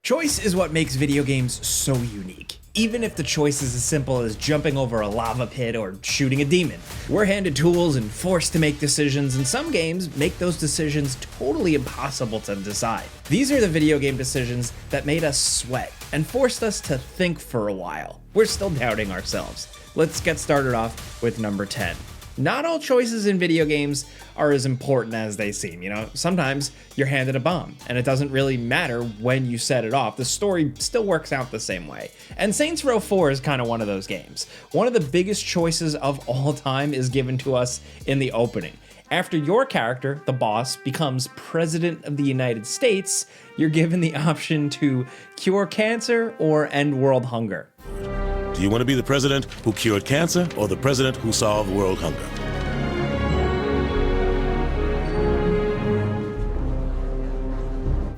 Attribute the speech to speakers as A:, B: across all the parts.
A: Choice is what makes video games so unique. Even if the choice is as simple as jumping over a lava pit or shooting a demon, we're handed tools and forced to make decisions, and some games make those decisions totally impossible to decide. These are the video game decisions that made us sweat and forced us to think for a while. We're still doubting ourselves. Let's get started off with number 10. Not all choices in video games are as important as they seem, Sometimes you're handed a bomb, and it doesn't really matter when you set it off. The story still works out the same way. And Saints Row 4 is kind of one of those games. One of the biggest choices of all time is given to us in the opening. After your character, the boss, becomes President of the United States, you're given the option to cure cancer or end world hunger.
B: Do you want to be the president who cured cancer or the president who solved world hunger?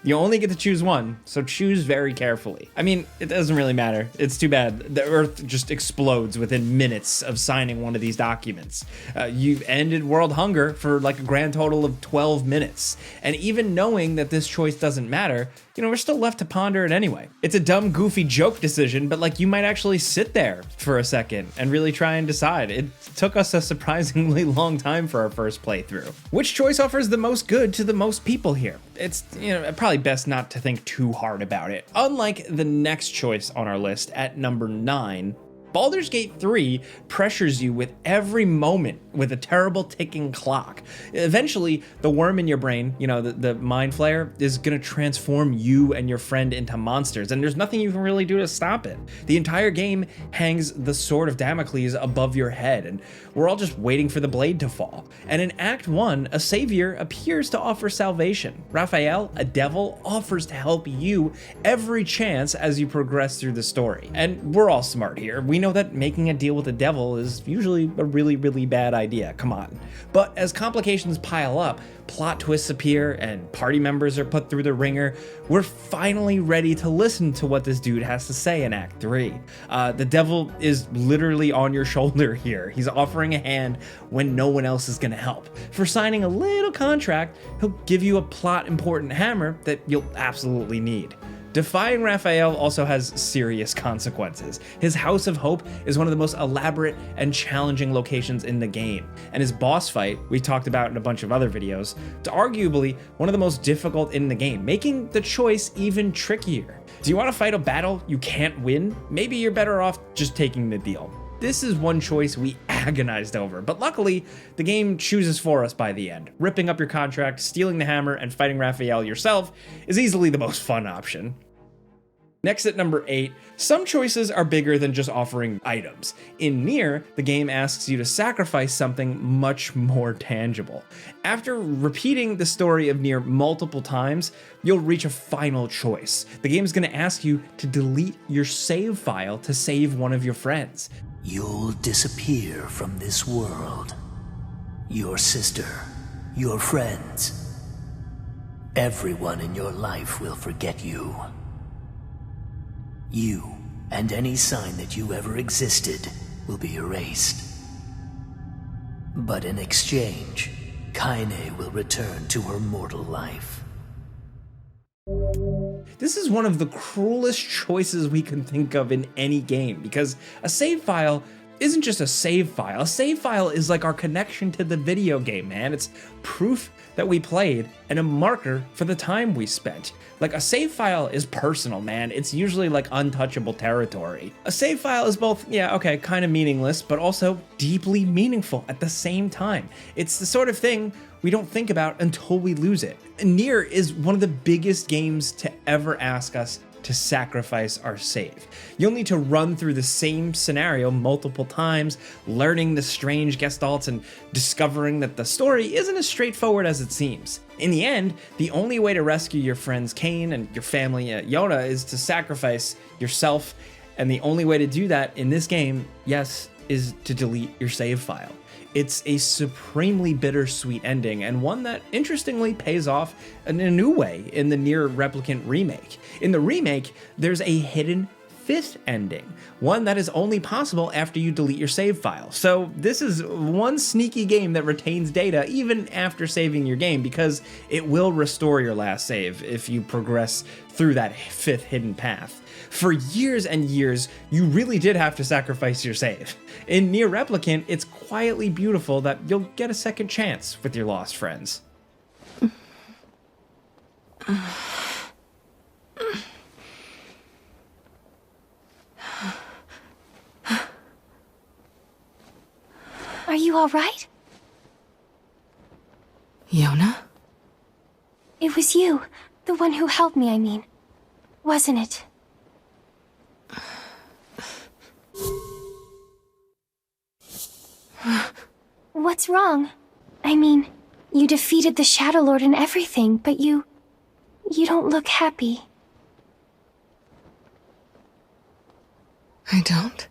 A: You only get to choose one, so choose very carefully. I mean, it doesn't really matter. It's too bad. The Earth just explodes within minutes of signing one of these documents. You've ended world hunger for like a grand total of 12 minutes. And even knowing that this choice doesn't matter, we're still left to ponder it anyway. It's a dumb, goofy joke decision, but you might actually sit there for a second and really try and decide. It took us a surprisingly long time for our first playthrough. Which choice offers the most good to the most people here? It's, probably best not to think too hard about it. Unlike the next choice on our list at number 9, Baldur's Gate 3 pressures you with every moment with a terrible ticking clock. Eventually, the worm in your brain, the mind flayer, is gonna transform you and your friend into monsters, and there's nothing you can really do to stop it. The entire game hangs the sword of Damocles above your head, and we're all just waiting for the blade to fall. And in Act 1, a savior appears to offer salvation. Raphael, a devil, offers to help you every chance as you progress through the story. And we're all smart here. We know that making a deal with the devil is usually a really, really bad idea, come on. But as complications pile up, plot twists appear, and party members are put through the ringer, we're finally ready to listen to what this dude has to say in Act 3. The devil is literally on your shoulder here. He's offering a hand when no one else is gonna help. For signing a little contract, he'll give you a plot-important hammer that you'll absolutely need. Defying Raphael also has serious consequences. His House of Hope is one of the most elaborate and challenging locations in the game, and his boss fight, we talked about in a bunch of other videos, is arguably one of the most difficult in the game, making the choice even trickier. Do you want to fight a battle you can't win? Maybe you're better off just taking the deal. This is one choice we agonized over, but luckily, the game chooses for us by the end. Ripping up your contract, stealing the hammer, and fighting Raphael yourself is easily the most fun option. Next at number 8, some choices are bigger than just offering items. In Nier, the game asks you to sacrifice something much more tangible. After repeating the story of Nier multiple times, you'll reach a final choice. The game is going to ask you to delete your save file to save one of your friends.
C: You'll disappear from this world. Your sister, your friends, everyone in your life will forget you. You and any sign that you ever existed will be erased. But in exchange, Kaine will return to her mortal life.
A: This is one of the cruelest choices we can think of in any game, because a save file isn't just a save file. A save file is like our connection to the video game, man. It's proof that we played and a marker for the time we spent. Like, a save file is personal, man. It's usually like untouchable territory. A save file is both, kind of meaningless, but also deeply meaningful at the same time. It's the sort of thing we don't think about until we lose it. Nier is one of the biggest games to ever ask us to sacrifice our save. You'll need to run through the same scenario multiple times, learning the strange gestalts and discovering that the story isn't as straightforward as it seems. In the end, the only way to rescue your friends Kain and your family Yona is to sacrifice yourself, and the only way to do that in this game, yes, is to delete your save file. It's a supremely bittersweet ending, and one that interestingly pays off in a new way in the Nier Replicant remake. In the remake, there's a hidden fifth ending, one that is only possible after you delete your save file. So this is one sneaky game that retains data even after saving your game, because it will restore your last save if you progress through that fifth hidden path. For years and years, you really did have to sacrifice your save. In Nier Replicant, it's quietly beautiful that you'll get a second chance with your lost friends.
D: Are you all right?
E: Yona?
D: It was you, the one who helped me, I mean. Wasn't it? What's wrong? I mean, you defeated the Shadow Lord and everything, but you don't look happy.
E: I don't.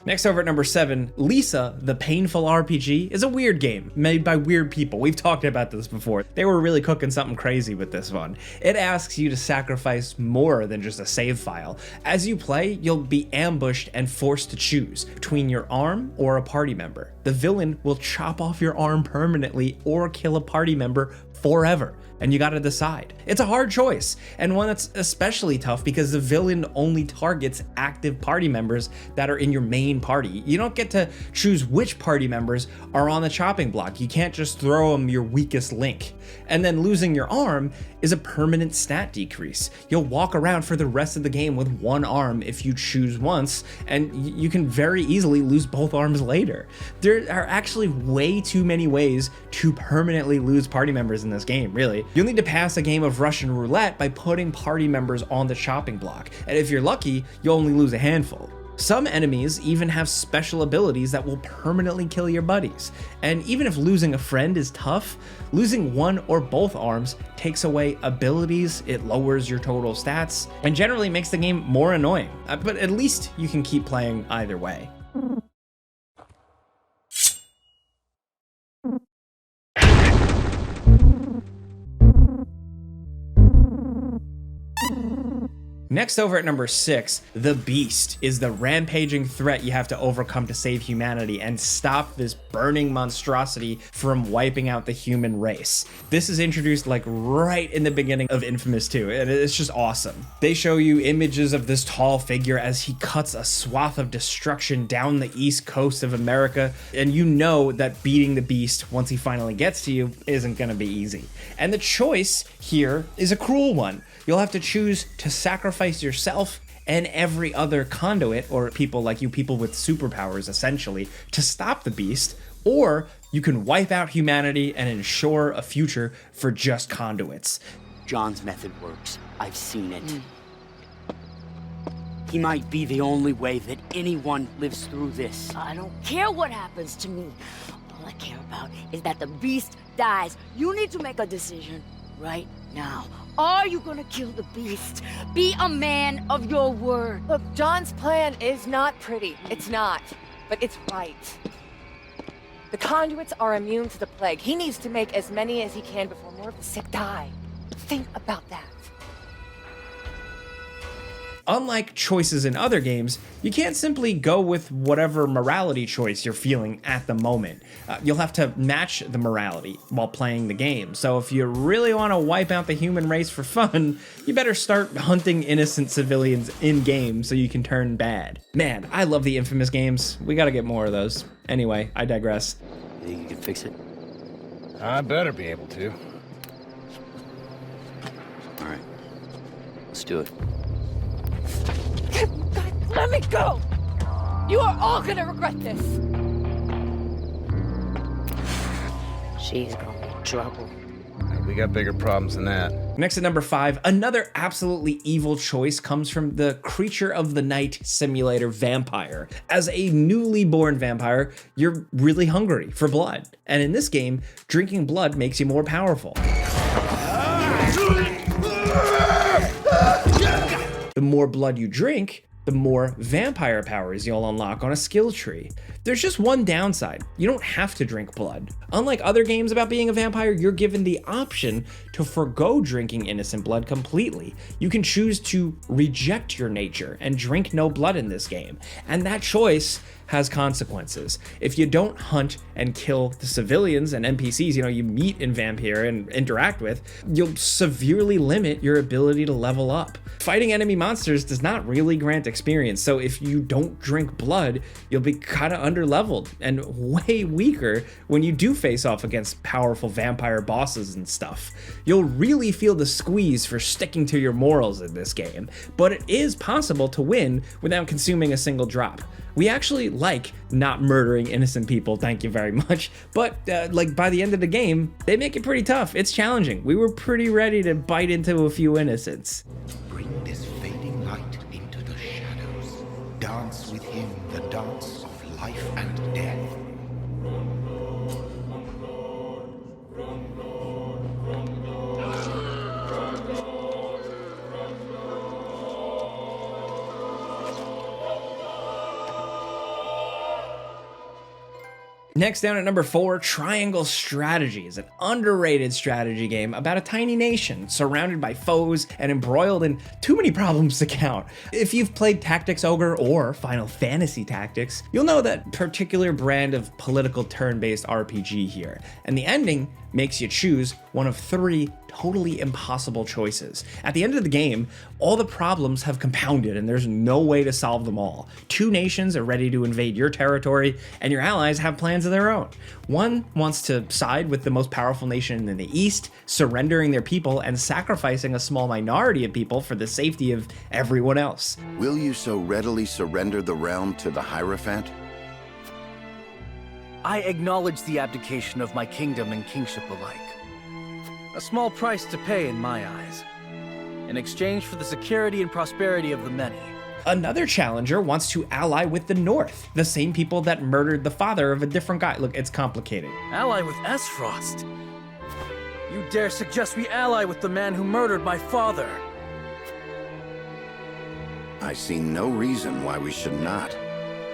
A: Next, over at number 7, Lisa, the Painful RPG, is a weird game made by weird people. We've talked about this before. They were really cooking something crazy with this one. It asks you to sacrifice more than just a save file. As you play, you'll be ambushed and forced to choose between your arm or a party member. The villain will chop off your arm permanently or kill a party member forever, and you gotta decide. It's a hard choice, and one that's especially tough because the villain only targets active party members that are in your main party. You don't get to choose which party members are on the chopping block. You can't just throw them your weakest link. And then losing your arm is a permanent stat decrease. You'll walk around for the rest of the game with one arm if you choose once, and you can very easily lose both arms later. There are actually way too many ways to permanently lose party members in this game, really. You'll need to pass a game of Russian roulette by putting party members on the chopping block, and if you're lucky, you'll only lose a handful. Some enemies even have special abilities that will permanently kill your buddies. And even if losing a friend is tough, losing one or both arms takes away abilities, it lowers your total stats, and generally makes the game more annoying. But at least you can keep playing either way. Next, over at number 6, the Beast is the rampaging threat you have to overcome to save humanity and stop this burning monstrosity from wiping out the human race. This is introduced like right in the beginning of Infamous 2, and it's just awesome. They show you images of this tall figure as he cuts a swath of destruction down the east coast of America, and you know that beating the Beast once he finally gets to you isn't gonna be easy. And the choice here is a cruel one. You'll have to choose to sacrifice yourself and every other conduit, or people like you, people with superpowers essentially, to stop the Beast, or you can wipe out humanity and ensure a future for just conduits.
F: John's method works. I've seen it. He might be the only way that anyone lives through this.
G: I don't care what happens to me. All I care about is that the Beast dies. You need to make a decision right now. Are you gonna kill the Beast? Be a man of your word.
H: Look, John's plan is not pretty. It's not. But it's right. The conduits are immune to the plague. He needs to make as many as he can before more of the sick die. Think about that.
A: Unlike choices in other games, you can't simply go with whatever morality choice you're feeling at the moment. You'll have to match the morality while playing the game. So if you really want to wipe out the human race for fun, you better start hunting innocent civilians in-game so you can turn bad. Man, I love the Infamous games. We gotta get more of those. Anyway, I digress.
F: You think you can fix it?
I: I better be able to.
F: All right. Let's do it.
H: God, let me go! You are all gonna regret this.
G: She's gonna be trouble.
I: We got bigger problems than that.
A: Next at number 5, another absolutely evil choice comes from the Creature of the Night simulator vampire. As a newly born vampire, you're really hungry for blood. And in this game, drinking blood makes you more powerful. The more blood you drink, the more vampire powers you'll unlock on a skill tree. There's just one downside. You don't have to drink blood. Unlike other games about being a vampire, you're given the option to forgo drinking innocent blood completely. You can choose to reject your nature and drink no blood in this game, and that choice has consequences. If you don't hunt and kill the civilians and NPCs you meet in Vampire and interact with, you'll severely limit your ability to level up. Fighting enemy monsters does not really grant experience, so if you don't drink blood, you'll be kind of underleveled and way weaker when you do face off against powerful vampire bosses and stuff. You'll really feel the squeeze for sticking to your morals in this game, but it is possible to win without consuming a single drop. We actually like not murdering innocent people, thank you very much, but by the end of the game, they make it pretty tough. It's challenging. We were pretty ready to bite into a few innocents.
J: Bring this fading light into the shadows. Dance with him the dance of life and death.
A: Next down at number 4, Triangle Strategy is an underrated strategy game about a tiny nation surrounded by foes and embroiled in too many problems to count. If you've played Tactics Ogre or Final Fantasy Tactics, you'll know that particular brand of political turn-based RPG here, and the ending makes you choose one of 3 totally impossible choices. At the end of the game, all the problems have compounded and there's no way to solve them all. 2 nations are ready to invade your territory and your allies have plans of their own. One wants to side with the most powerful nation in the east, surrendering their people and sacrificing a small minority of people for the safety of everyone else.
K: Will you so readily surrender the realm to the Hierophant?
L: I acknowledge the abdication of my kingdom and kingship alike. A small price to pay in my eyes, in exchange for the security and prosperity of the many.
A: Another challenger wants to ally with the North, the same people that murdered the father of a different guy. Look, it's complicated.
L: Ally with Esfrost? You dare suggest we ally with the man who murdered my father?
K: I see no reason why we should not.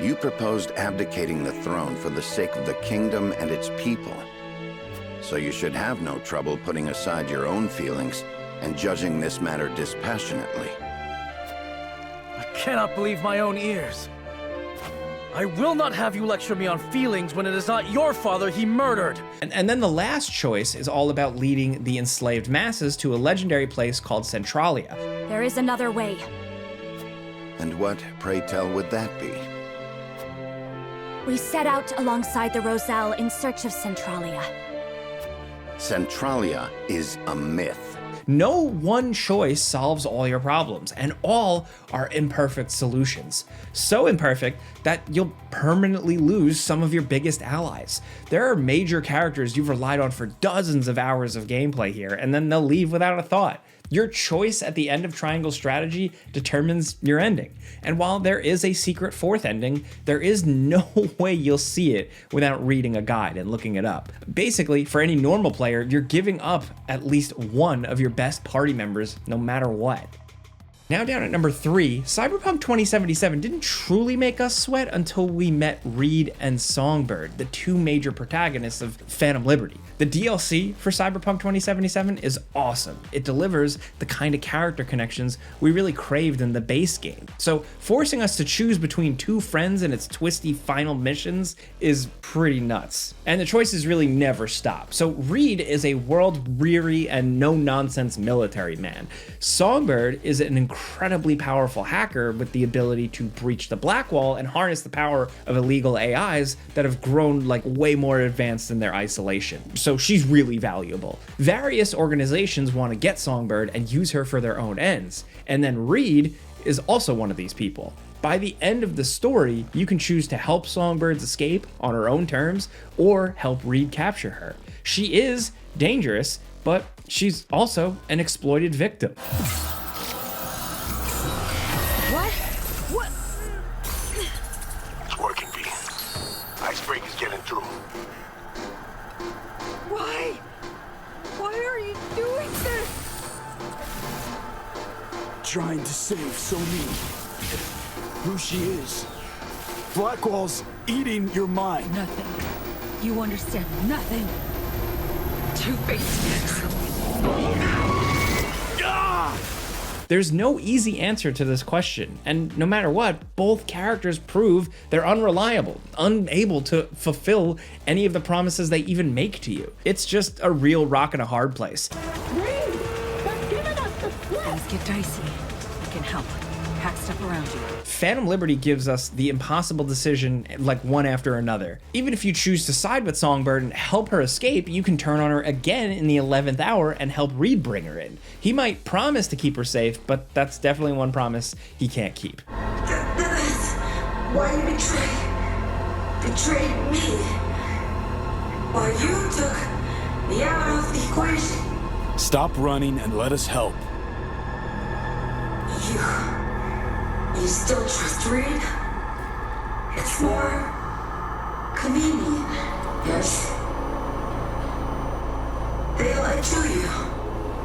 K: You proposed abdicating the throne for the sake of the kingdom and its people. So you should have no trouble putting aside your own feelings and judging this matter dispassionately.
L: I cannot believe my own ears. I will not have you lecture me on feelings when it is not your father he murdered.
A: And then the last choice is all about leading the enslaved masses to a legendary place called Centralia.
M: There is another way.
K: And what, pray tell, would that be?
M: We set out alongside the Roselle in search of Centralia.
K: Centralia is a myth.
A: No one choice solves all your problems, and all are imperfect solutions. So imperfect that you'll permanently lose some of your biggest allies. There are major characters you've relied on for dozens of hours of gameplay here, and then they'll leave without a thought. Your choice at the end of Triangle Strategy determines your ending. And while there is a secret 4th ending, there is no way you'll see it without reading a guide and looking it up. Basically, for any normal player, you're giving up at least one of your best party members no matter what. Now down at number 3, Cyberpunk 2077 didn't truly make us sweat until we met Reed and Songbird, the 2 major protagonists of Phantom Liberty. The DLC for Cyberpunk 2077 is awesome. It delivers the kind of character connections we really craved in the base game. So forcing us to choose between 2 friends and its twisty final missions is pretty nuts. And the choices really never stop. So Reed is a world-weary and no-nonsense military man. Songbird is an incredibly powerful hacker with the ability to breach the Black Wall and harness the power of illegal AIs that have grown like way more advanced in their isolation. So she's really valuable. Various organizations want to get Songbird and use her for their own ends, and then Reed is also one of these people. By the end of the story, you can choose to help Songbird's escape on her own terms or help Reed capture her. She is dangerous, but she's also an exploited victim.
M: What? What?
J: It's working, V. Icebreak is getting through.
G: Why? Why are you doing this?
N: Trying to save Somi. Who she is, Blackwall's eating your mind.
O: Nothing. You understand nothing. Two-Faced.
A: There's no easy answer to this question, and no matter what, both characters prove they're unreliable, unable to fulfill any of the promises they even make to you. It's just a real rock and a hard place.
O: Things get dicey. I can help. Pack stuff around you.
A: Phantom Liberty gives us the impossible decision like one after another. Even if you choose to side with Songbird and help her escape, you can turn on her again in the 11th hour and help Reed bring her in. He might promise to keep her safe, but that's definitely one promise he can't keep.
P: Why you betrayed me? Why you took me out of the equation?
N: Stop running and let us help.
P: You still trust Reed? It's more convenient. Yes. They lied to you.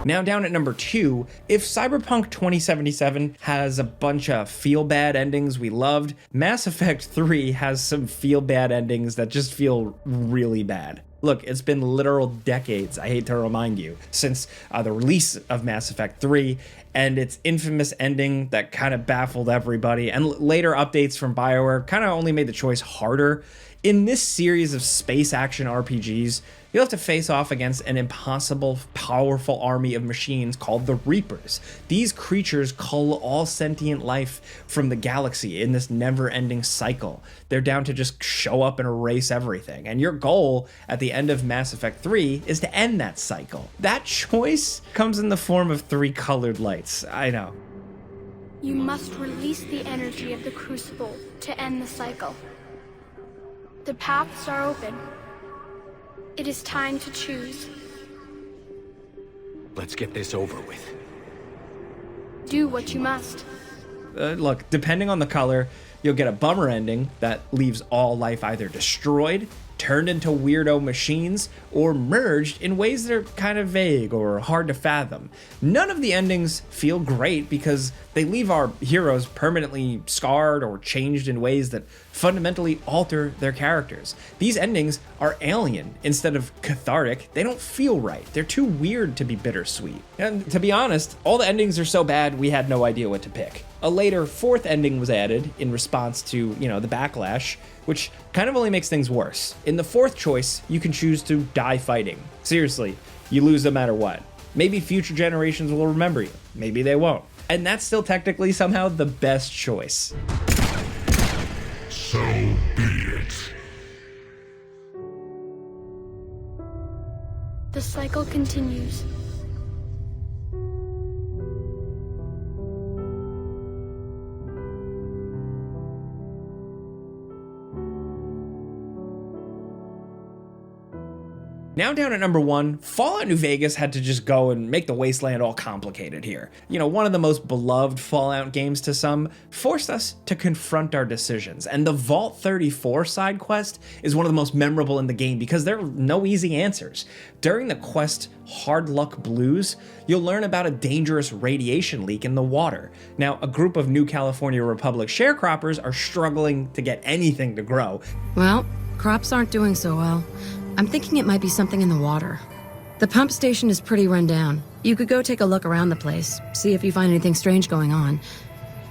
A: Now down at number 2, if Cyberpunk 2077 has a bunch of feel-bad endings we loved, Mass Effect 3 has some feel-bad endings that just feel really bad. Look, it's been literal decades, I hate to remind you, since the release of Mass Effect 3 and its infamous ending that kind of baffled everybody, and later updates from BioWare kind of only made the choice harder. In this series of space action RPGs, you'll have to face off against an impossible, powerful army of machines called the Reapers. These creatures cull all sentient life from the galaxy in this never-ending cycle. They're down to just show up and erase everything, and your goal at the end of Mass Effect 3 is to end that cycle. That choice comes in the form of 3 colored lights, I know.
Q: You must release the energy of the Crucible to end the cycle. The paths are open. It is time to choose.
J: Let's get this over with.
Q: Do what you must.
A: Look, depending on the color, you'll get a bummer ending that leaves all life either destroyed, turned into weirdo machines, or merged in ways that are kind of vague or hard to fathom. None of the endings feel great because they leave our heroes permanently scarred or changed in ways that fundamentally alter their characters. These endings are alien instead of cathartic. They don't feel right. They're too weird to be bittersweet. And to be honest, all the endings are so bad we had no idea what to pick. A later 4th ending was added in response to, the backlash, which kind of only makes things worse. In the 4th choice, you can choose to die fighting. Seriously, you lose no matter what. Maybe future generations will remember you. Maybe they won't. And that's still technically somehow the best choice.
R: So be it.
Q: The cycle continues.
A: Now down at number 1, Fallout New Vegas had to just go and make the wasteland all complicated here. One of the most beloved Fallout games to some forced us to confront our decisions, and the Vault 34 side quest is one of the most memorable in the game because there are no easy answers. During the quest Hard Luck Blues, you'll learn about a dangerous radiation leak in the water. Now, a group of New California Republic sharecroppers are struggling to get anything to grow.
S: Well, crops aren't doing so well. I'm thinking it might be something in the water. The pump station is pretty run down. You could go take a look around the place, see if you find anything strange going on.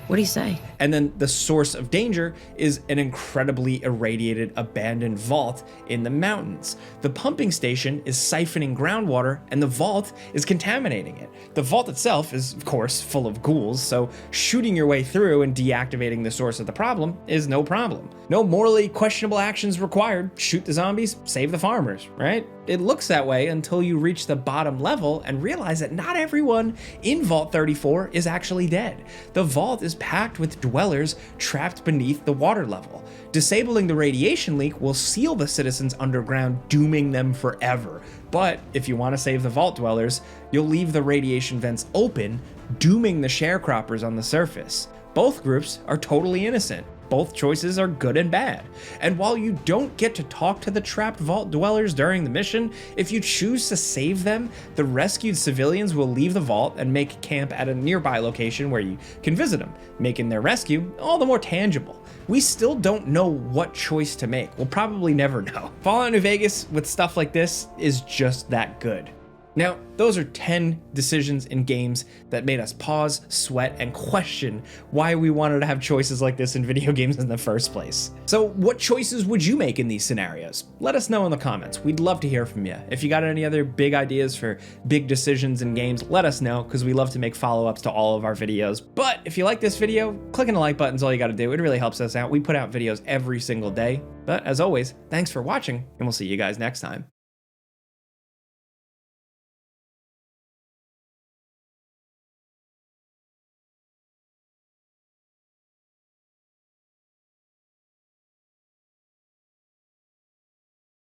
S: What do you say?
A: And then the source of danger is an incredibly irradiated abandoned vault in the mountains. The pumping station is siphoning groundwater and the vault is contaminating it. The vault itself is, of course, full of ghouls, so shooting your way through and deactivating the source of the problem is no problem. No morally questionable actions required. Shoot the zombies, save the farmers, right? It looks that way until you reach the bottom level and realize that not everyone in Vault 34 is actually dead. The vault is packed with dwellers trapped beneath the water level. Disabling the radiation leak will seal the citizens underground, dooming them forever. But if you want to save the vault dwellers, you'll leave the radiation vents open, dooming the sharecroppers on the surface. Both groups are totally innocent. both choices are good and bad. And while you don't get to talk to the trapped vault dwellers during the mission, if you choose to save them, the rescued civilians will leave the vault and make camp at a nearby location where you can visit them, making their rescue all the more tangible. We still don't know what choice to make. We'll probably never know. Fallout New Vegas with stuff like this is just that good. Now, those are 10 decisions in games that made us pause, sweat, and question why we wanted to have choices like this in video games in the first place. So what choices would you make in these scenarios? Let us know in the comments. We'd love to hear from you. If you got any other big ideas for big decisions in games, let us know, because we love to make follow-ups to all of our videos. But if you like this video, clicking the like button is all you gotta do. It really helps us out. We put out videos every single day. But as always, thanks for watching, and we'll see you guys next time.